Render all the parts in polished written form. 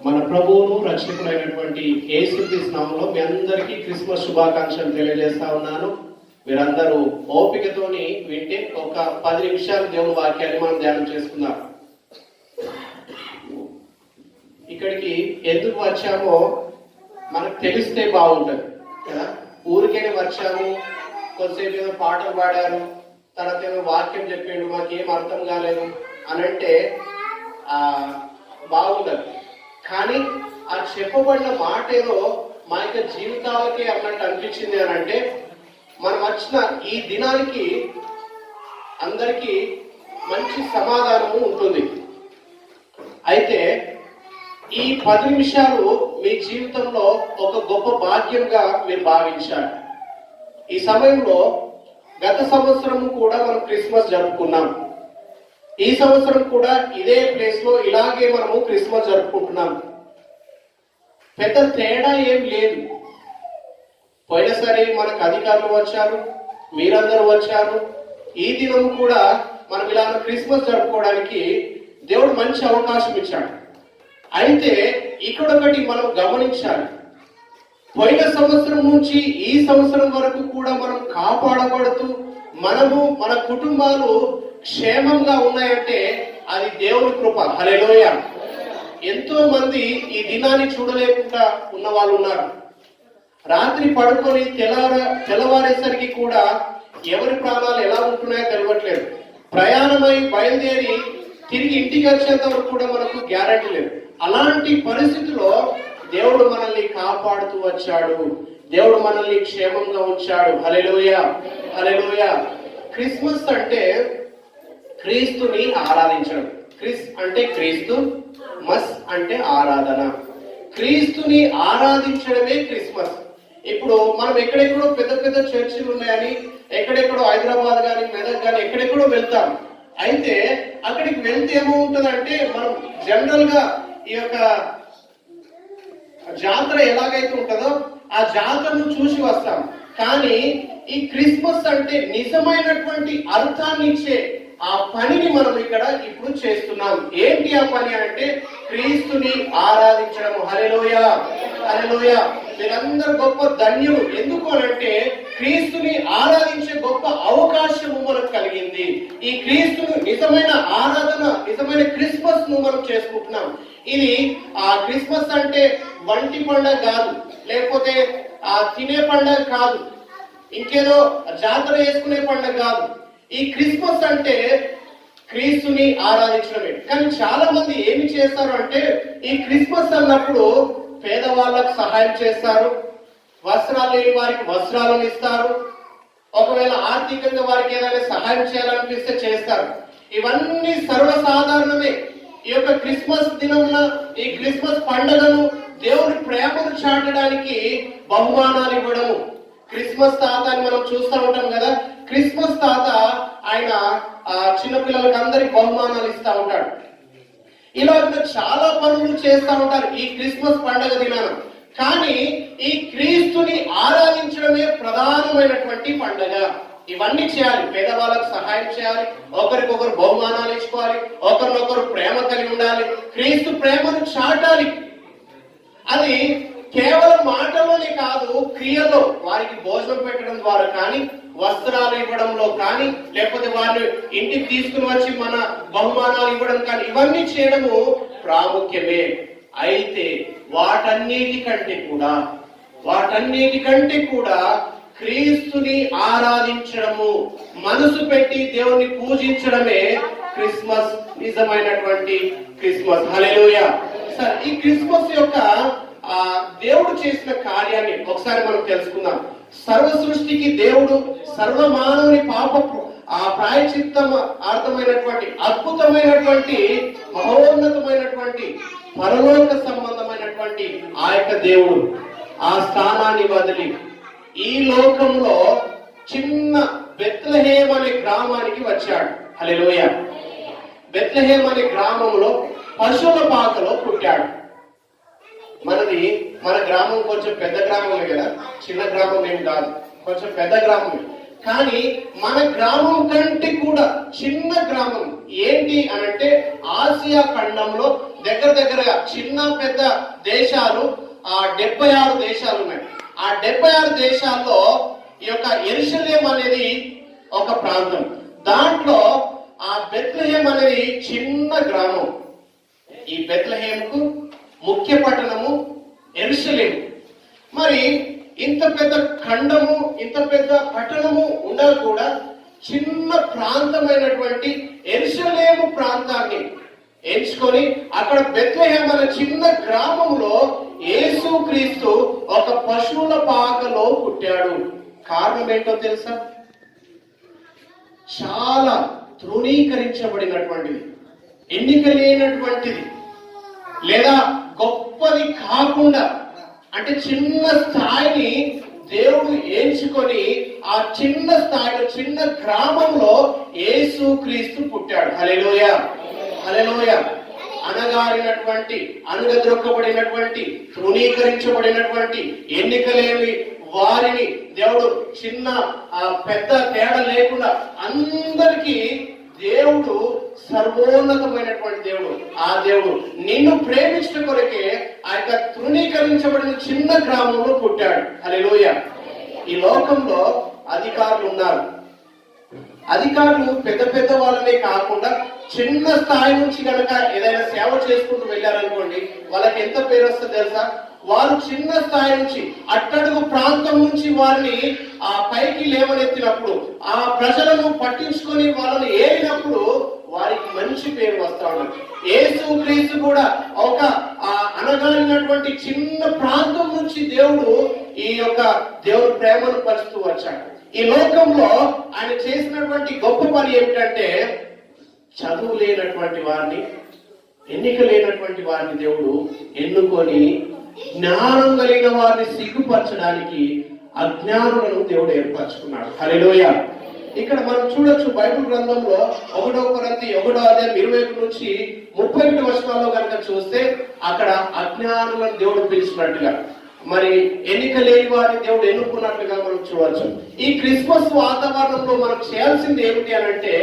మన ప్రభువును రక్షకుడైనటువంటి యేసుక్రీస్తు నామములో మీ అందరికీ క్రిస్మస్ శుభాకాంక్షలు తెలియజేస్తా ఉన్నాను. మీరందరూ ఓపికతోని వింటే ఒక 10 నిమిషాలు దేవుని వాక్యాన్ని మనం ధ్యానం చేసుకుందాం. ఇక్కడికి ఎందుకు వచ్చామో మనకు తెలిస్తే బాగుంటుంది కదా. ఊరికేనే వచ్చాము, కొద్దిసేపు ఏదో పాటలు పాడారు, తర్వాత ఏదో వాక్యం చెప్పాడు, మాకేం అర్థం కాలేదు అని అంటే బాగుండదు. కానీ ఆ చెప్పబడిన మాట ఏదో మా యొక్క జీవితాలకే అన్నట్టు అనిపించింది అని అంటే మనం వచ్చిన ఈ దినానికి అందరికీ మంచి సమాధానము ఉంటుంది. అయితే ఈ 10 నిమిషాలు మీ జీవితంలో ఒక గొప్ప భాగ్యంగా మీరు భావించాలి. ఈ సమయంలో గత సంవత్సరము కూడా మనం క్రిస్మస్ జరుపుకున్నాం. ఈ సంవత్సరం కూడా ఇదే ప్లేస్ లో ఇలాగే మనము క్రిస్మస్ జరుపుకుంటున్నాం. పెద్ద తేడా ఏం లేదు. పోయినసారి మనకు అధికారులు వచ్చారు, మీరందరూ వచ్చారు. ఈ దినం కూడా మనం ఇలా క్రిస్మస్ జరుపుకోవడానికి దేవుడు మంచి అవకాశం ఇచ్చాడు. అయితే ఇక్కడ ఒకటి మనం గమనించాలి. పోయిన సంవత్సరం నుంచి ఈ సంవత్సరం వరకు కూడా మనం కాపాడబడుతూ మనము మన కుటుంబాలు క్షేమంగా ఉన్నాయంటే అది దేవుని కృప. హల్లెలూయా. ఎంతో మంది ఈ దినాన్ని చూడలేకుండా ఉన్న వాళ్ళు ఉన్నారు. రాత్రి పడుకొని తెల్లవారేసరికి కూడా ఎవరి ప్రాణాలు ఎలా ఉంటున్నాయో తెలియట్లేదు. ప్రయాణమై బయలుదేరి తిరిగి ఇంటికి వచ్చేంత వరకు కూడా మనకు గ్యారెంటీ లేదు. అలాంటి పరిస్థితిలో దేవుడు మనల్ని కాపాడుతూ వచ్చాడు. దేవుడు మనల్ని క్షేమంగా ఉంచాడు. హల్లెలూయా, హల్లెలూయా. క్రిస్మస్ అంటే క్రీస్తుని ఆరాధించడం. క్రిస్ అంటే క్రీస్తు, మస్ అంటే ఆరాధన. క్రీస్తుని ఆరాధించడమే క్రిస్మస్. ఇప్పుడు మనం ఎక్కడెక్కడో పెద్ద పెద్ద చర్చిలు ఉన్నాయని, ఎక్కడెక్కడో హైదరాబాద్ కానీ మెదక్ కానీ ఎక్కడెక్కడో వెళ్తాం. అయితే అక్కడికి వెళ్తే ఏమవుతుందంటే మనం జనరల్ గా ఈ యొక్క జాతర ఎలాగైతే ఉంటుందో ఆ జాతరను చూసి వస్తాం. కానీ ఈ క్రిస్మస్ అంటే నిజమైనటువంటి అర్థాన్ని ఇచ్చే ఆ పనిని మనం ఇక్కడ ఇప్పుడు చేస్తున్నాం. ఏంటి ఆ పని అంటే క్రీస్తుని ఆరాధించడం. హల్లెలూయా, హల్లెలూయా. మీరందరూ గొప్ప ధన్యులు. ఎందుకు అనంటే క్రీస్తుని ఆరాధించే గొప్ప అవకాశము మనకు కలిగింది. ఈ క్రీస్తును నిజమైన ఆరాధన, నిజమైన క్రిస్మస్ ను మనం చేసుకుంటున్నాం. ఇది ఆ క్రిస్మస్ అంటే వంటి పండుగ కాదు, లేకపోతే ఆ తినే పండుగ కాదు, ఇంకేదో జాతర చేసుకునే పండుగ కాదు. ఈ క్రిస్మస్ అంటే క్రీస్తుని ఆరాధించడమే. కానీ చాలా మంది ఏమి చేస్తారు అంటే ఈ క్రిస్మస్ అన్నప్పుడు పేదవాళ్ళకు సహాయం చేస్తారు, వస్త్రాలు లేని వారికి వస్త్రాలను ఇస్తారు, ఒకవేళ ఆర్థికంగా వారికి ఏదైనా సహాయం చేయాలనిపిస్తే చేస్తారు. ఇవన్నీ సర్వసాధారణమే. ఈ యొక్క క్రిస్మస్ దినమున, ఈ క్రిస్మస్ పండుగను దేవుని ప్రేమను చాటడానికి బహుమానాలు ఇవ్వడము. క్రిస్మస్ తాత అని మనం చూస్తూ ఉంటాం కదా. క్రిస్మస్ తాత ఆయన చిన్నపిల్లలకు అందరికి బహుమానాలు ఇస్తా ఉంటాడు. ఇలా చాలా పనులు చేస్తూ ఉంటారు ఈ క్రిస్మస్ పండుగ దినాన. కానీ ఈ క్రీస్తుని ఆరాధించడమే ప్రధానమైనటువంటి పండుగ. ఇవన్నీ చేయాలి. పేదవాళ్ళకు సహాయం చేయాలి, ఒకరికొకరు బహుమానాలు ఇచ్చుకోవాలి, ఒకరినొకరు ప్రేమ కలిగి ఉండాలి, క్రీస్తు ప్రేమను చాటాలి. అది కేవలం మాటలోనే కాదు, క్రియలో వారికి భోజనం పెట్టడం ద్వారా కానీ, వస్త్రాలు ఇవ్వడంలో కానీ, లేకపోతే వారిని ఇంటికి తీసుకుని వచ్చి మన బహుమానాలు ఇవ్వడం కానీ, ఇవన్నీ చేయడము ప్రాముఖ్యమే. అయితే వాటన్నిటికంటే కూడా క్రీస్తుని ఆరాధించడము, మనసు పెట్టి దేవుని పూజించడమే క్రిస్మస్, నిజమైనటువంటి క్రిస్మస్. హల్లెలూయా. సరే, ఈ క్రిస్మస్ యొక్క దేవుడు చేసిన కార్యాన్ని ఒకసారి మనం తెలుసుకుందాం. సర్వ సృష్టికి దేవుడు సర్వమానవుని పాపపు ఆ ప్రాయశ్చిత్తం అర్థమైనటువంటి అద్భుతమైనటువంటి మహోన్నతమైనటువంటి పరలోక సంబంధమైనటువంటి ఆ యొక్క దేవుడు ఆ స్థానాన్ని వదిలి ఈ లోకంలో చిన్న బెత్లెహేమ్ అనే గ్రామానికి వచ్చాడు. హల్లెలూయా. బెత్లెహేమ్ అనే గ్రామంలో పశువుల పాకలో పుట్టాడు. మన గ్రామం కొంచెం పెద్ద గ్రామమే కదా, చిన్న గ్రామం ఏం కాదు, కొంచెం పెద్ద గ్రామమే. కానీ మన గ్రామం కంటే కూడా చిన్న గ్రామం ఏంటి అనంటే ఆసియా ఖండంలో దగ్గర దగ్గరగా చిన్న పెద్ద దేశాలు 76 దేశాలు ఉన్నాయి. ఆ 76 దేశాల్లో ఈ యొక్క యెరూషలేం అనేది ఒక ప్రాంతం. దాంట్లో ఆ బెత్లెహేం అనేది చిన్న గ్రామం. ఈ బెత్లెహేంకు ముఖ్య పట్టణము యెరూషలేం. మరి ఇంత పెద్ద ఖండము, ఇంత పెద్ద పట్టణము ఉండా కూడా చిన్న ప్రాంతమైనటువంటి యెరూషలేము ప్రాంతాన్ని ఎంచుకొని అక్కడ బెత్లెహేం అనే చిన్న గ్రామంలో యేసుక్రీస్తు ఒక పశువుల పాకలో పుట్టాడు. కారణం ఏంటో తెలుసా? చాలా తృణీకరించబడినటువంటిది, ఎన్నిక లేనటువంటిది, లేదా గొప్పది కాకుండా, అంటే చిన్న స్థాయిని దేవుడు ఎంచుకొని ఆ చిన్న స్థాయిలో చిన్న గ్రామంలో యేసుక్రీస్తు పుట్టాడు. హల్లెలూయా, హల్లెలూయా. అనగారినటువంటి, అణగద్రొక్కబడినటువంటి, తృణీకరించబడినటువంటి, ఎన్నిక లేని వారిని దేవుడు చిన్న పెద్ద తేడా లేకుండా అందరికీ దేవుడు సర్వోన్నతమైనటువంటి దేవుడు. ఆ దేవుడు నిన్ను ప్రేమించిన కొరకే ఆ యొక్క తృణీకరించబడిన చిన్న గ్రామంలో పుట్టాడు. హల్లెలూయా. ఈ లోకంలో అధికారులు ఉన్నారు. అధికారులు పెద్ద పెద్ద వాళ్ళనే కాకుండా చిన్న స్థాయి నుంచి కనుక ఏదైనా సేవ చేసుకుంటూ వెళ్ళారనుకోండి, వాళ్ళకి ఎంత పేరు వస్తుందో తెలుసా? వారు చిన్న స్థాయి నుంచి, అట్టడుగు ప్రాంతం నుంచి వారిని ఆ పైకి లేవనెత్తినప్పుడు, ఆ ప్రజలను పట్టించుకొని వాళ్ళని ఏలినప్పుడు వారికి మంచి పేరు వస్తా ఉన్నది. యేసుక్రీస్తు కూడా ఒక అనగారినటువంటి చిన్న ప్రాంతం నుంచి దేవుడు ఈ యొక్క దేవుడు ప్రేమను పంచుతూ వచ్చాడు. ఈ లోకంలో ఆయన చేసినటువంటి గొప్ప పని ఏమిటంటే, చదువు లేనటువంటి వారిని, ఎన్నిక లేనటువంటి వారిని దేవుడు ఎన్నుకొని జ్ఞానం కలిగిన వారిని సిగ్గుపరచడానికి అజ్ఞానులను దేవుడు ఏర్పరచుకున్నాడు. హల్లెలూయా. ఇక్కడ మనం చూడొచ్చు బైబిల్ గ్రంథంలో 1 కొరింథీ 1:21 నుంచి 31 వచనాల్లో కనుక చూస్తే అక్కడ అజ్ఞానులను దేవుడు పిలిచినట్టుగా, మరి ఎన్నిక లేని వారిని దేవుడు ఎన్నుకున్నట్లుగా మనం చూడవచ్చు. ఈ క్రిస్మస్ వాతావరణంలో మనం చేయాల్సింది ఏమిటి అని అంటే,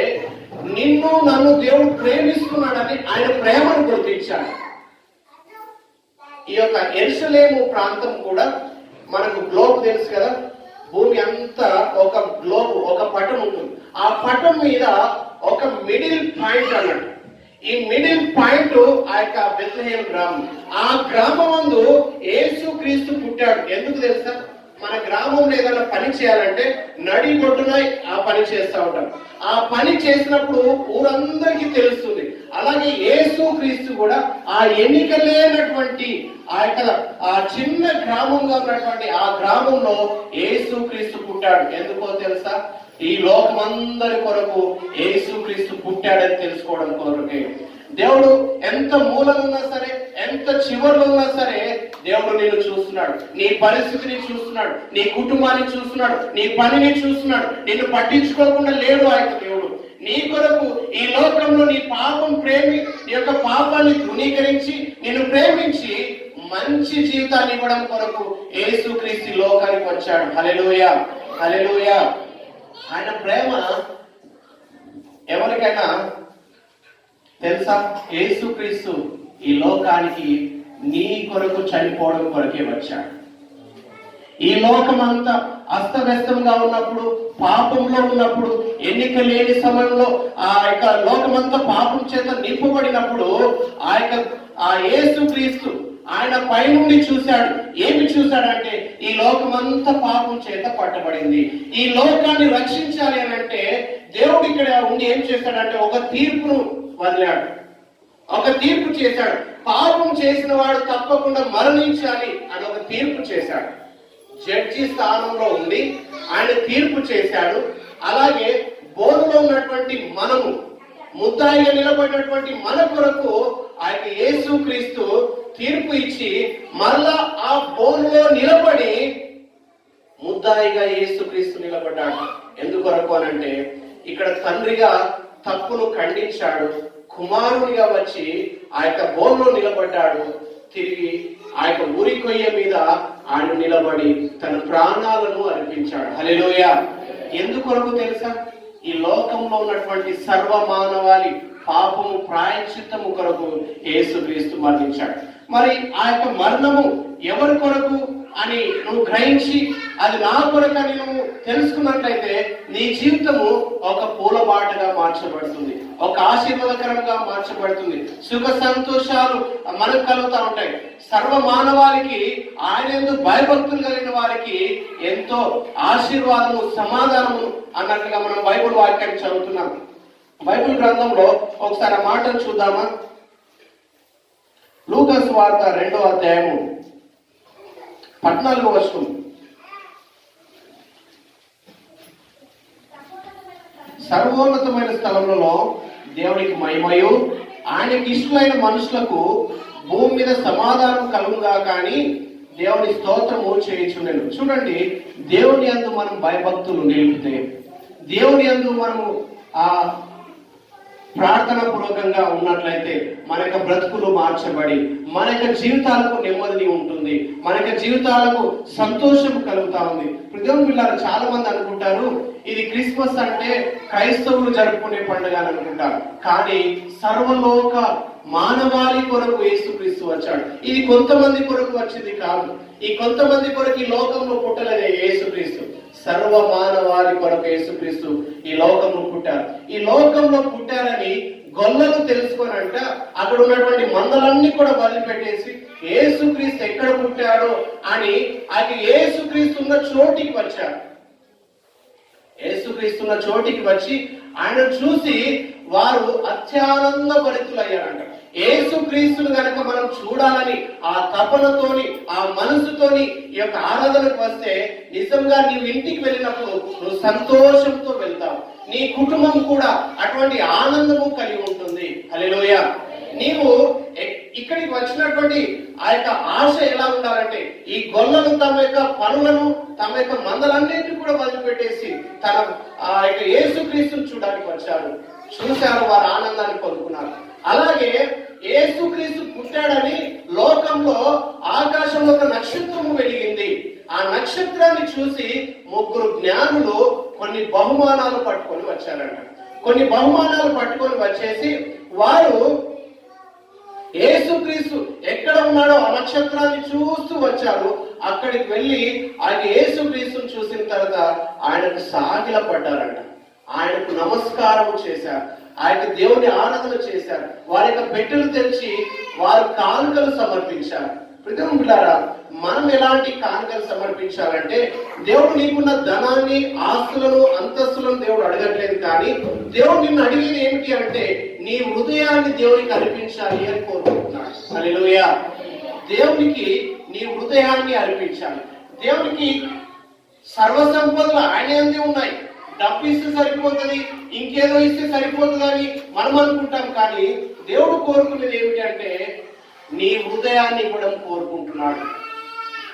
నిన్ను నన్ను దేవుడు ప్రేమిస్తున్నాడని ఆయన ప్రేమను గుర్తించాడు. ఈ యొక్క యెరూషలేము ప్రాంతం కూడా మనకు గ్లోబ్ తెలుసు కదా, భూమి అంతా ఒక గ్లోబ్, ఒక పటం ఉంటుంది. ఆ పటం మీద ఒక మిడిల్ పాయింట్ అన్నట్టు. ఈ మిడిల్ పాయింట్ ఆ యొక్క బెత్లెహేం గ్రామం. ఆ గ్రామం నందు యేసుక్రీస్తు పుట్టాడు. ఎందుకు తెలుసా? మన గ్రామంలో ఏదైనా పని చేయాలంటే నడిబొడ్డున ఆ పని చేస్తూ ఉంటాం. ఆ పని చేసినప్పుడు ఊరందరికీ తెలుస్తుంది. అలాగే యేసుక్రీస్తు కూడా ఆ ఎన్నిక లేనటువంటి ఆ చిన్న గ్రామంగా ఉన్నటువంటి ఆ గ్రామంలో యేసుక్రీస్తు పుట్టాడు. ఎందుకో తెలుసా? ఈ లోకమందరి కొరకు యేసుక్రీస్తు పుట్టాడని తెలుసుకోవడం కొరకే. దేవుడు ఎంత మూలనున్నా సరే, ఎంత చివరిలో ఉన్నా సరే, దేవుడు నిన్ను చూస్తున్నాడు, నీ పరిస్థితిని చూస్తున్నాడు, నీ కుటుంబాన్ని చూస్తున్నాడు, నీ పనిని చూస్తున్నాడు. నిన్ను పట్టించుకోకుండా లేడు ఆయన దేవుడు. నీ కొరకు ఈ లోకంలో నీ యొక్క పాపాన్ని తృణీకరించి నిన్ను ప్రేమించి మంచి జీవితాన్ని ఇవ్వడం కొరకు యేసుక్రీస్తు లోకానికి వచ్చాడు. హల్లెలూయా, హల్లెలూయా. ఆయన ప్రేమ ఎవరికైనా తెలుసా? యేసుక్రీస్తు ఈ లోకానికి నీ కొరకు చనిపోవడం కొరకే వచ్చాడు. ఈ లోకమంతా అస్తవ్యస్తంగా ఉన్నప్పుడు, పాపంలో ఉన్నప్పుడు, ఎన్నిక లేని సమయంలో ఆ యొక్క లోకమంతా పాపం చేత నింపబడినప్పుడు ఆ యేసుక్రీస్తు ఆయన పైనుండి చూశాడు. ఏమి చూశాడంటే, ఈ లోకమంతా పాపం చేత పట్టబడింది. ఈ లోకాన్ని రక్షించాలి అని అంటే దేవుడు ఇక్కడ ఉండి ఏం చేశాడంటే ఒక తీర్పును వదిలాడు, ఒక తీర్పు చేశాడు. పాపం చేసిన వాడు తప్పకుండా మరణించాలి అని ఒక తీర్పు చేశాడు. జడ్జి స్థానంలో ఉండి ఆయన తీర్పు చేశాడు. అలాగే బోధలో ఉన్నటువంటి మనము, ముద్దాయిగా నిలబడినటువంటి మన కొరకు ఆయన యేసుక్రీస్తు తీర్పు ఇచ్చి మరలా ఆ బోధలో నిలబడి ముద్దాయిగా యేసుక్రీస్తు నిలబడ్డాడు. ఎందుకొరకు అనంటే, ఇక్కడ తండ్రిగా తప్పును ఖండించాడు, కుమారునిగా వచ్చి ఆ యొక్క బోన్లో నిలబడ్డాడు. తిరిగి ఆ యొక్క ఊరి కొయ్య మీద ఆయన నిలబడి తన ప్రాణాలను అర్పించాడు. హల్లెలూయా. ఎందుకొరకు తెలుసా? ఈ లోకంలో ఉన్నటువంటి సర్వ మానవాళి పాపము ప్రాయశ్చిత్తము కొరకు యేసుక్రీస్తు మరణించాడు. మరి ఆ యొక్క మరణము ఎవరి కొరకు అని నువ్వు గ్రహించి అది నా కొరకు అని నువ్వు తెలుసుకున్నట్లయితే నీ జీవితము ఒక పూలబాటగా మార్చబడుతుంది, ఒక ఆశీర్వాదకరంగా మార్చబడుతుంది. సుఖ సంతోషాలు మనకు కలుగుతూ ఉంటాయి. సర్వ మానవాళికి ఆయన యందు భయభక్తులు కలిగిన వారికి ఎంతో ఆశీర్వాదము, సమాధానము అన్నట్లుగా మనం బైబిల్ వాక్యాన్ని చదువుతున్నాం. బైబిల్ గ్రంథంలో ఒకసారి ఆ మాటను చూద్దామా? లూకా సువార్త 2వ అధ్యాయము 14వ వచనం. సర్వోన్నతమైన స్థలములలో దేవునికి మహిమయు ఆయనకి ఇష్టమైన మనుషులకు భూమి మీద సమాధానం కలుగుగా కానీ దేవుని స్తోత్రము చేయించుండెను. చూడండి, దేవుని యందు మనం భయభక్తులు నిలిపితే, దేవుని యందు మనము ఆ ప్రార్థన పూర్వకంగా ఉన్నట్లయితే మన యొక్క బ్రతుకులు మార్చబడి మన యొక్క జీవితాలకు నెమ్మది ఉంటుంది, మన యొక్క జీవితాలకు సంతోషం కలుగుతా ఉంది. దేవుని పిల్లలు చాలా మంది అనుకుంటారు ఇది క్రిస్మస్ అంటే క్రైస్తవులు జరుపుకునే పండుగ అని అనుకుంటారు. కానీ సర్వలోక మానవాళి కొరకు యేసుక్రీస్తు వచ్చాడు. ఇది కొంతమంది కొరకు వచ్చింది కాదు. ఈ కొంతమంది కొరకు ఈ లోకంలో పుట్టలేదే యేసుక్రీస్తు. సర్వ మానవాళి కొరకు యేసుక్రీస్తు ఈ లోకంలో పుట్టారు. ఈ లోకంలో పుట్టారని గొల్లలు తెలుసుకోనంట అక్కడ ఉన్నటువంటి మందలన్నీ కూడా వదిలిపెట్టేసి యేసుక్రీస్తు ఎక్కడ పుట్టాడో అని అది యేసుక్రీస్తున్న చోటికి వచ్చారు. యేసుక్రీస్తున్న చోటికి వచ్చి ఆయన చూసి వారు అత్యానంద భరితులయ్యారంట. యేసుక్రీస్తును గనక మనం చూడాలని ఆ తపనతోని, ఆ మనసుతోని ఈ యొక్క ఆరాధనకు వస్తే నిజంగా నీవు ఇంటికి వెళ్ళినప్పుడు నువ్వు సంతోషంతో వెళ్తావు. నీ కుటుంబం కూడా అటువంటి ఆనందము కలిగి ఉంటుంది. హల్లెలూయా. నీవు ఇక్కడికి వచ్చినటువంటి ఆ యొక్క ఆశ ఎలా ఉండాలంటే ఈ గొల్లలు తమ యొక్క పనులను, తమ యొక్క మందలన్నింటినీ కూడా వదిలిపెట్టేసి తన ఆ యొక్క యేసుక్రీస్తును చూడడానికి వచ్చారు. చూశారు, వారు ఆనందాన్ని పొందుకున్నారు. అలాగే యేసుక్రీస్తు పుట్టాడని లోకంలో ఆకాశంలో ఒక నక్షత్రము వెలిగింది. ఆ నక్షత్రాన్ని చూసి 3 జ్ఞానులు కొన్ని బహుమానాలు పట్టుకొని వచ్చారంట. కొన్ని బహుమానాలు పట్టుకొని వచ్చేసి వారు యేసుక్రీస్తు ఎక్కడ ఉన్నాడో ఆ నక్షత్రాన్ని చూస్తూ వచ్చారు. అక్కడికి వెళ్ళి ఆయన యేసుక్రీస్తుని చూసిన తర్వాత ఆయనకు సాగిల పడ్డారంట. ఆయనకు నమస్కారం చేశారు. ఆయన దేవుని ఆరాధన చేశారు. వారి యొక్క పెట్టెలు తెరిచి వారు కానుకలు సమర్పించారు. ప్రియమైన పిల్లారా, మనం ఎలాంటి కానుకలు సమర్పించాలంటే దేవుడు నీకున్న ధనాన్ని, ఆస్తులను, అంతస్తులను దేవుడు అడగట్లేదు. కానీ దేవుడు నిన్ను అడిగేది ఏమిటి అంటే నీ హృదయాన్ని దేవునికి అర్పించాలి అని కోరుకుంటున్నాడు. హల్లెలూయా. దేవునికి నీ హృదయాన్ని అర్పించాలి. దేవునికి సర్వసంపదలు ఆయన యందే ఉన్నాయి. డబ్బు ఇస్తే సరిపోతుంది, ఇంకేదో ఇస్తే సరిపోతుంది అని మనం అనుకుంటాం. కానీ దేవుడు కోరుకునేది ఏమిటి అంటే నీ హృదయాన్ని ఇవ్వడం కోరుకుంటున్నాడు.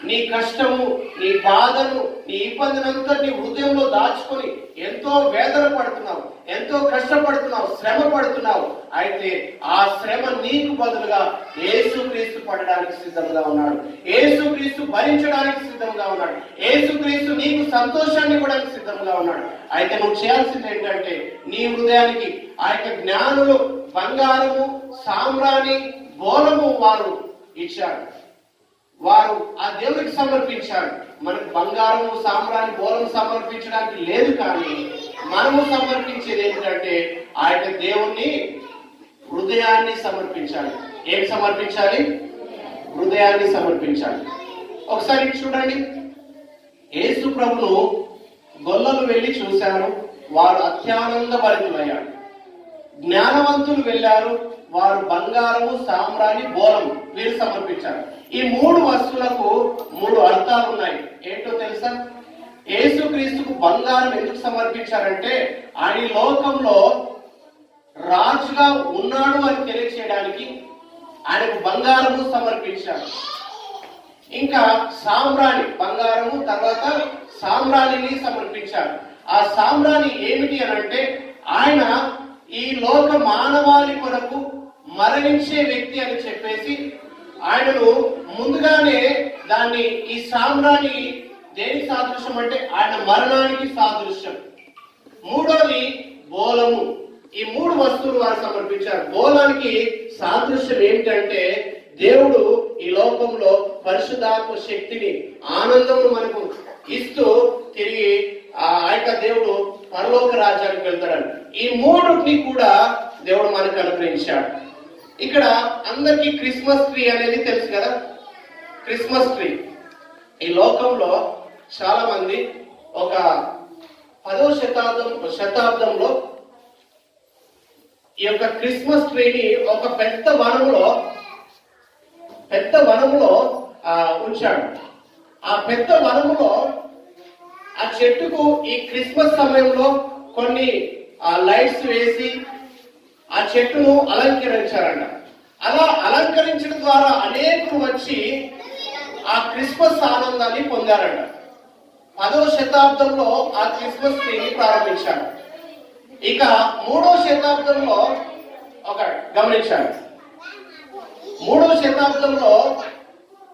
నీ కష్టము, నీ బాధను, నీ ఇబ్బందినంతా నీ హృదయంలో దాచుకొని ఎంతో వేదన పడుతున్నావు, ఎంతో కష్టపడుతున్నావు, శ్రమ పడుతున్నావు. అయితే ఆ శ్రమ నీకు బదులుగా యేసుక్రీస్తు పడడానికి సిద్ధంగా ఉన్నాడు. యేసుక్రీస్తు భరించడానికి సిద్ధంగా ఉన్నాడు. యేసుక్రీస్తు నీకు సంతోషాన్ని ఇవ్వడానికి సిద్ధంగా ఉన్నాడు. అయితే నువ్వు చేయాల్సింది ఏంటంటే నీ హృదయానికి ఆ యొక్క జ్ఞానులు బంగారము, సామ్రాణి, బోలము వారు ఇచ్చారు. వారు ఆ దేవునికి సమర్పించారు. మనకు బంగారము, సామ్రాణి, బోలము సమర్పించడానికి లేదు. కానీ మనము సమర్పించేది ఏంటంటే ఆ యొక్క దేవుణ్ణి హృదయాన్ని సమర్పించాలి. ఏం సమర్పించాలి? హృదయాన్ని సమర్పించాలి. ఒకసారి చూడండి, యేసు ప్రభును గొల్లలు వెళ్ళి చూశారు. వారు అత్యానంద భరితులయ్యారు. జ్ఞానవంతులు వెళ్ళారు. వారు బంగారము, సామ్రాణి, బోలము వీరు సమర్పించారు. ఈ 3 వస్తువులకు 3 అర్థాలు ఉన్నాయి. ఏంటో తెలుసా? యేసుక్రీస్తుకు బంగారం ఎందుకు సమర్పించారంటే ఆయన లోకంలో రాజుగా ఉన్నాడు అని తెలియచేయడానికి ఆయనకు బంగారము సమర్పించారు. ఇంకా సామ్రాణి, బంగారము తర్వాత సామ్రాణిని సమర్పించారు. ఆ సామ్రాణి ఏమిటి అని అంటే ఆయన ఈ లోక మానవాళి కొరకు మరణించే వ్యక్తి అని చెప్పేసి ఆయనను ముందుగానే దాన్ని ఈ సామ్రాణి దేనికి సాదృశ్యం అంటే ఆయన మరణానికి సాదృశ్యం. మూడోది బోలము. ఈ మూడు వస్తువులు వారు సమర్పించారు. బోలానికి సాదృశ్యం ఏమిటంటే దేవుడు ఈ లోకంలో పరిశుద్ధాత్మ శక్తిని, ఆనందమును మనకు ఇస్తూ తిరిగి ఆ యొక్క దేవుడు పరలోక రాజ్యానికి వెళ్తాడని ఈ మూడుని కూడా దేవుడు మనకు అనుగ్రహించాడు. ఇక్కడ అందరికీ క్రిస్మస్ ట్రీ అనేది తెలుసు కదా. క్రిస్మస్ ట్రీ ఈ లోకంలో చాలా మంది ఒక 10వ శతాబ్దంలో ఈ యొక్క క్రిస్మస్ ట్రీని ఒక పెద్ద వనములో ఉంచాడు. ఆ పెద్ద వనములో ఆ చెట్టుకు ఈ క్రిస్మస్ సమయంలో కొన్ని లైట్స్ వేసి ఆ చెట్టును అలంకరించారంట. అలా అలంకరించడం ద్వారా అనేకులు వచ్చి ఆ క్రిస్మస్ ఆనందాన్ని పొందారంట. 10వ శతాబ్దంలో ఆ క్రిస్మస్ ట్రీని ప్రారంభించారు. ఇక 3వ శతాబ్దంలో గమనించారు. 3వ శతాబ్దంలో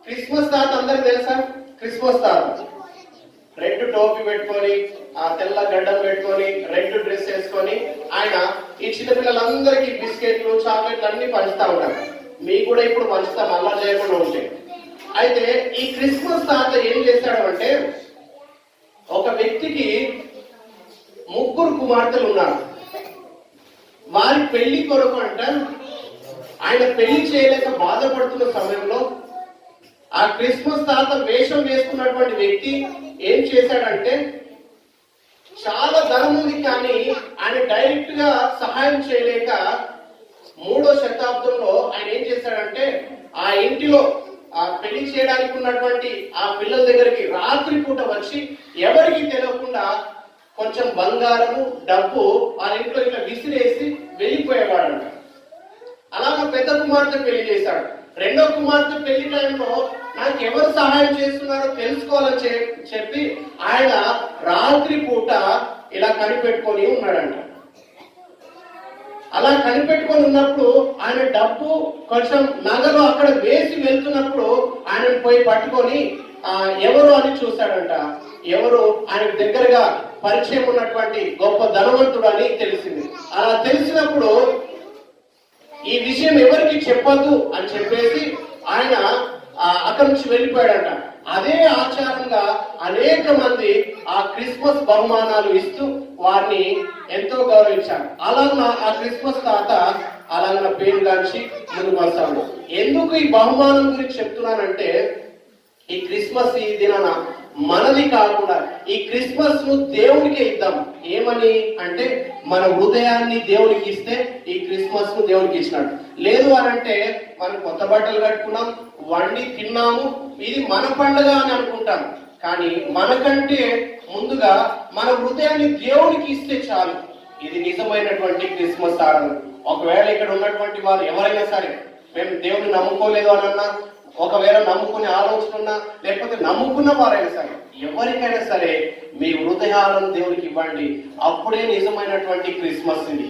క్రిస్మస్ తాత అందరికి తెలుసా? క్రిస్మస్ తాత రెడ్ టోపీ పెట్టుకొని, ఆ తెల్ల గడ్డం పెట్టుకొని, రెడ్ డ్రెస్ వేసుకొని ఆయన ఈ చిన్నపిల్లలందరికీ బిస్కెట్లు, చాక్లెట్లు అన్ని పంచుతా ఉంటారు. మీకు కూడా ఇప్పుడు పంచుతాం, అలా చేయకుండా ఉంటే. అయితే ఈ క్రిస్మస్ తాత ఏం చేశాడు అంటే, ఒక వ్యక్తికి 3 కుమార్తెలు ఉన్నారు. వారి పెళ్లి కొరకు అంట ఆయన పెళ్లి చేయలేక బాధపడుతున్న సమయంలో ఆ క్రిస్మస్ తాత వేషం వేసుకున్నటువంటి వ్యక్తి ఏం చేశాడంటే, చాలా ధనం ఉంది కానీ ఆయన డైరెక్ట్ గా సహాయం చేయలేక 3వ శతాబ్దంలో ఆయన ఏం చేశాడంటే, ఆ ఇంటిలో ఆ పెళ్లి చేయడానికి ఉన్నటువంటి ఆ పిల్లల దగ్గరికి రాత్రి పూట వచ్చి ఎవరికి తెలియకుండా కొంచెం బంగారము, డబ్బు ఆ ఇంట్లో ఇట్లా విసిరేసి వెళ్ళిపోయేవాడంట. అలాగా పెద్ద కుమార్తె పెళ్లి చేశాడు. 2వ కుమార్తె పెళ్లి టైంలో నాకు ఎవరు సహాయం చేస్తున్నారో తెలుసుకోవాలని చెప్పి ఆయన రాత్రి పూట ఇలా కనిపెట్టుకొని ఉన్నాడంట. అలా కనిపెట్టుకొని ఉన్నప్పుడు ఆయన డబ్బు కొంచెం నగలు అక్కడ వేసి వెళ్తున్నప్పుడు ఆయనను పోయి పట్టుకొని ఎవరు అని చూశాడంట. ఎవరు ఆయన దగ్గరగా పరిచయం ఉన్నటువంటి గొప్ప ధనవంతుడు అని తెలిసింది. అలా తెలిసినప్పుడు ఈ విషయం ఎవరికి చెప్పొద్దు అని చెప్పేసి ఆయన అక్కడి నుంచి వెళ్ళిపోయాడంట. అదే ఆచారంగా అనేక మంది ఆ క్రిస్మస్ బహుమానాలు ఇస్తూ వారిని ఎంతో గౌరవించారు. అలాగే ఆ క్రిస్మస్ తాత అలాగే పేరు గాంచి ముందుకు వస్తాడు. ఎందుకు ఈ బహుమానం గురించి చెప్తున్నానంటే, ఈ క్రిస్మస్ ఈ దినాన మనది కాకుండా ఈ క్రిస్మస్ ను దేవునికే ఇద్దాం. ఏమని అంటే, మన హృదయాన్ని దేవునికి ఇస్తే ఈ క్రిస్మస్ ను దేవునికి ఇచ్చినట్టు. లేదు అని అంటే మనం కొత్త బట్టలు కట్టుకున్నాం, వండి తిన్నాము, ఇది మన పండుగ అని అనుకుంటాం. కానీ మనకంటే ముందుగా మన హృదయాన్ని దేవునికి ఇస్తే చాలు. ఇది నిజమైనటువంటి క్రిస్మస్ ఆరాధన. ఒకవేళ ఇక్కడ ఉన్నటువంటి వారు ఎవరైనా సరే మేము దేవుని నమ్ముకోలేదు అని అన్నా, ఒకవేళ నమ్ముకునే ఆలోచన ఉన్నా, లేకపోతే నమ్ముకున్న వారైనా సరే, ఎవరికైనా సరే మీ హృదయాలను దేవునికి ఇవ్వండి. అప్పుడే నిజమైనటువంటి క్రిస్మస్ ఇది.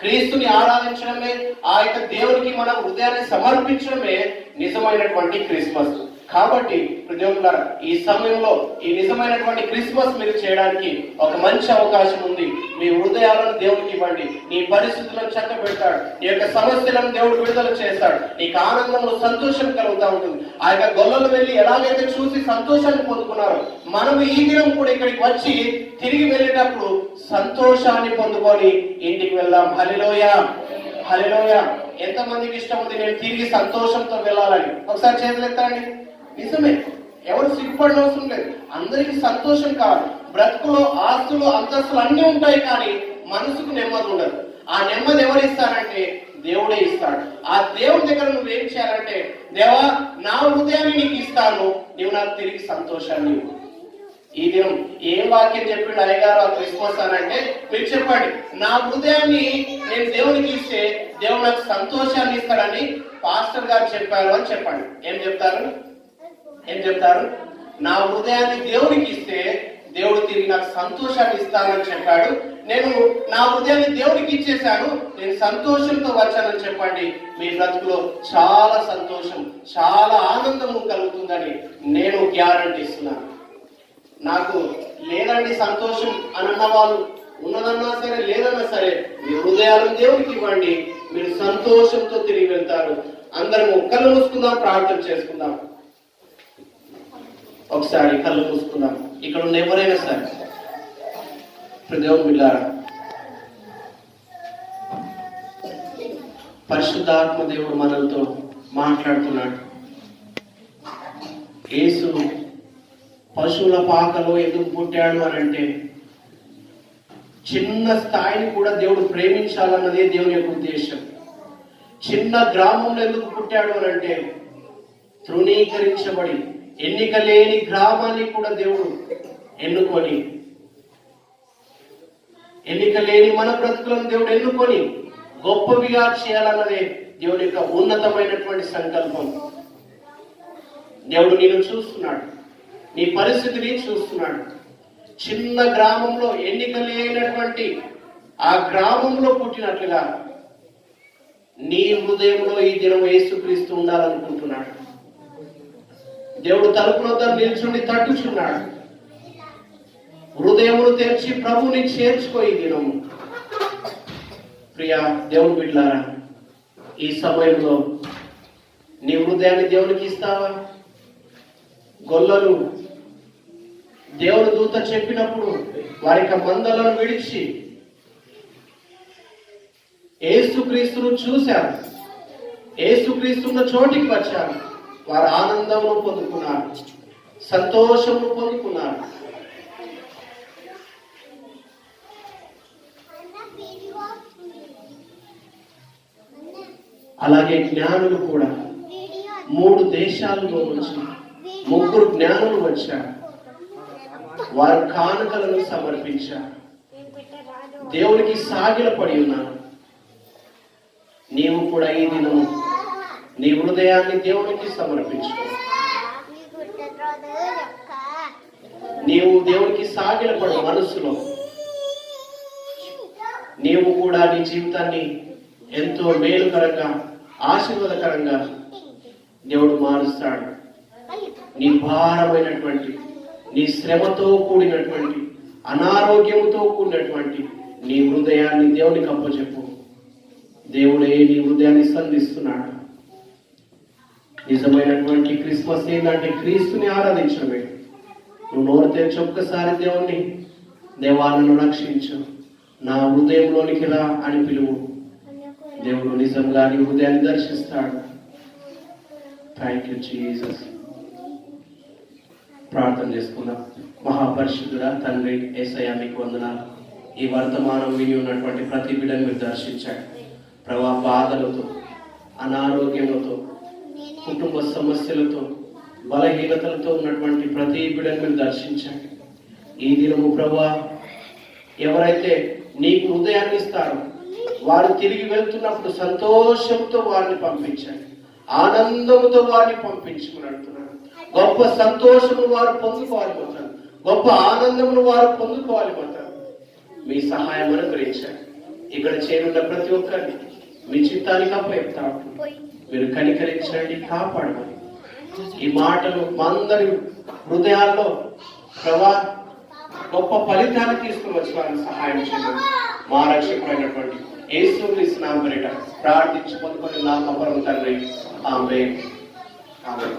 క్రీస్తుని ఆరాధించడమే, ఆ యొక్క దేవునికి మన హృదయాన్ని సమర్పించడమే నిజమైనటువంటి క్రిస్మస్. కాబట్టి దేవులారా, ఈ సమయంలో ఈ నిజమైనటువంటి క్రిస్మస్ మీరు చేయడానికి ఒక మంచి అవకాశం ఉంది. మీ హృదయాలను దేవుడికి ఇవ్వండి. నీ పరిస్థితులను చక్కబెడతాడు. నీ యొక్క సమస్యలను దేవుడు విడుదల చేస్తాడు. నీకు ఆనందంలో సంతోషం కలుగుతూ ఉంటుంది. ఆ యొక్క గొల్లలు వెళ్ళి ఎలాగైతే చూసి సంతోషాన్ని పొందుకున్నారో, మనం ఈ దినం కూడా ఇక్కడికి వచ్చి తిరిగి వెళ్ళేటప్పుడు సంతోషాన్ని పొందుకొని ఇంటికి వెళ్దాం. హల్లెలూయా, హల్లెలూయా. ఎంతమందికి ఇష్టం ఉంది నేను తిరిగి సంతోషంతో వెళ్ళాలని? ఒకసారి చేతులు ఎత్తండి. నిజమే, ఎవరు సిగ్గుపడిన అవసరం లేదు. అందరికి సంతోషం కావాలి. బ్రతుకులో ఆస్తులు, అంతస్తులు అన్ని ఉంటాయి, కానీ మనసుకు నెమ్మది ఉండదు. ఆ నెమ్మది ఎవరు ఇస్తారంటే దేవుడే ఇస్తాడు. ఆ దేవుడి దగ్గర నువ్వేం చేయాలంటే, దేవా నా హృదయాన్ని నీకు ఇస్తాను, నువ్వు నాకు తిరిగి సంతోషాన్ని ఇవ్వు. ఈ దినం ఏం వాక్యం చెప్పిండు అయ్యగారు ఆ క్రిస్మస్ అని అంటే, మీరు చెప్పండి, నా హృదయాన్ని నేను దేవునికి ఇస్తే దేవుడు నాకు సంతోషాన్ని ఇస్తాడని పాస్టర్ గారు చెప్పారు అని చెప్పండి. ఏం చెప్తారు? నా హృదయాన్ని దేవునికి ఇస్తే దేవుడు తిరిగి నాకు సంతోషాన్ని ఇస్తానని చెప్పాడు. నేను నా హృదయాన్ని దేవునికి ఇచ్చేశాను, నేను సంతోషంతో వచ్చానని చెప్పండి. మీ బ్రతుకులో చాలా సంతోషం, చాలా ఆనందము కలుగుతుందని నేను గ్యారంటీ ఇస్తున్నాను. నాకు లేదండి సంతోషం అని అన్న వాళ్ళు ఉన్నదన్నా సరే లేదన్నా సరే మీ హృదయాలను దేవునికి ఇవ్వండి. మీరు సంతోషంతో తిరిగి వెళ్తారు. అందరం కళ్ళు మూసుకుందాం, ప్రార్థన చేసుకుందాం. ఒకసారి కళ్ళు మూసుకుందాం. ఇక్కడ ఉన్న ఎవరైనా సరే దేవుని బిడ్డలారా, పరిశుద్ధాత్మ దేవుడు మనలతో మాట్లాడుతున్నాడు. యేసు పశువుల పాకలో ఎందుకు పుట్టాడు అని అంటే, చిన్న స్థాయిని కూడా దేవుడు ప్రేమించాలన్నదే దేవుని యొక్క ఉద్దేశం. చిన్న గ్రామంలో ఎందుకు పుట్టాడు అని అంటే, తృణీకరించబడి ఎన్నిక లేని గ్రామాన్ని కూడా దేవుడు ఎన్నుకొని, ఎన్నిక లేని మన బ్రతుకులను దేవుడు ఎన్నుకొని గొప్పవిగా చేయాలన్నదే దేవుని యొక్క ఉన్నతమైనటువంటి సంకల్పం. దేవుడు నిన్ను చూస్తున్నాడు, నీ పరిస్థితిని చూస్తున్నాడు. చిన్న గ్రామంలో ఎన్నిక లేనటువంటి ఆ గ్రామంలో పుట్టినట్లుగా నీ హృదయంలో ఈ దినం యేసుక్రీస్తు ఉండాలనుకుంటున్నాడు. దేవుడు తలుపుల వద్ద నిల్చుండి తట్టుచున్నాడు. హృదయమును తెరిచి ప్రభుని చేర్చుకో ఈ దినము. ప్రియా దేవుని బిడ్డలారా, ఈ సమయంలో నీ హృదయాన్ని దేవునికి ఇస్తావా? గొల్లలు దేవుని దూత చెప్పినప్పుడు వారి యొక్క మందలను విడిచి యేసుక్రీస్తును చూశారు. యేసుక్రీస్తున్న చోటికి వచ్చారు. వారు ఆనందమును పొందుకున్నారు, సంతోషమును పొందుకున్నారు. అలాగే జ్ఞానులు కూడా 3 దేశాలలో నుంచి 3 జ్ఞానులు వచ్చారు. వారు కానుకలను సమర్పించారు, దేవునికి సాగిలపడి ఉన్నారు. నీవు కూడా ఈ దినము నీ హృదయాన్ని దేవునికి సమర్పించు. నీవు దేవునికి సాగిలపడు మనసులో. నీవు కూడా నీ జీవితాన్ని ఎంతో మేలుకరంగా, ఆశీర్వాదకరంగా దేవుడు మారుస్తాడు. నీ భారమైనటువంటి, నీ శ్రమతో కూడినటువంటి, అనారోగ్యముతో కూడినటువంటి నీ హృదయాన్ని దేవునికి అప్పచెప్పు. దేవుడే నీ హృదయాన్ని సంధిస్తున్నాడు. నిజమైనటువంటి క్రిస్మస్ ఏంటంటే క్రీస్తుని ఆరాధించడమే. నువ్వు నోరు తెరిచి ఒక్కసారి దేవుణ్ణి, దేవా నన్ను రక్షించు, నా హృదయంలోనికి రా అని పిలువు. దేవుడు నిజంగా నీ హృదయాన్ని దర్శిస్తాడు. Thank you Jesus. ప్రార్థన చేసుకుందాం. మహాపరిశుద్ధుడా తండ్రి యేసయ్యా, మీకు వందనాలు. ఈ వర్తమానం విని ఉన్నటువంటి ప్రతి బిడ్డను మీరు దర్శించాడు ప్రభా. బాధలతో, అనారోగ్యములతో, కుటుంబ సమస్యలతో, బలహీనతలతో ఉన్నటువంటి ప్రతి బిడ్డను మీరు దర్శించండి. ఈ దినము ప్రభా, ఎవరైతే నీకు హృదయాన్ని ఇస్తారో వారు తిరిగి వెళ్తున్నప్పుడు సంతోషంతో వారిని పంపించండి, ఆనందంతో వారిని పంపించుకుని అంటున్నాను. గొప్ప సంతోషము వారు పొందుకోవాలి మాత్రం, గొప్ప ఆనందమును వారు పొందుకోవాలి మాత్రం మీ సహాయం అనుగ్రహించండి. ఇక్కడ చేరున్న ప్రతి ఒక్కరిని మీ చిత్తానికి అప్పచెప్తాము. మీరు కనికరించండి, కాపాడమని ఈ మాటలు మా అందరి హృదయాల్లో ప్రభా గొప్ప ఫలితాన్ని తీసుకుని వచ్చి వారిని సహాయం చేయండి. మా రక్షకుడైనటువంటి యేసుక్రీస్తు నామమున ప్రార్థించి పొందుకొని నామ పరమ తండ్రి. ఆమేన్. ఆమేన్.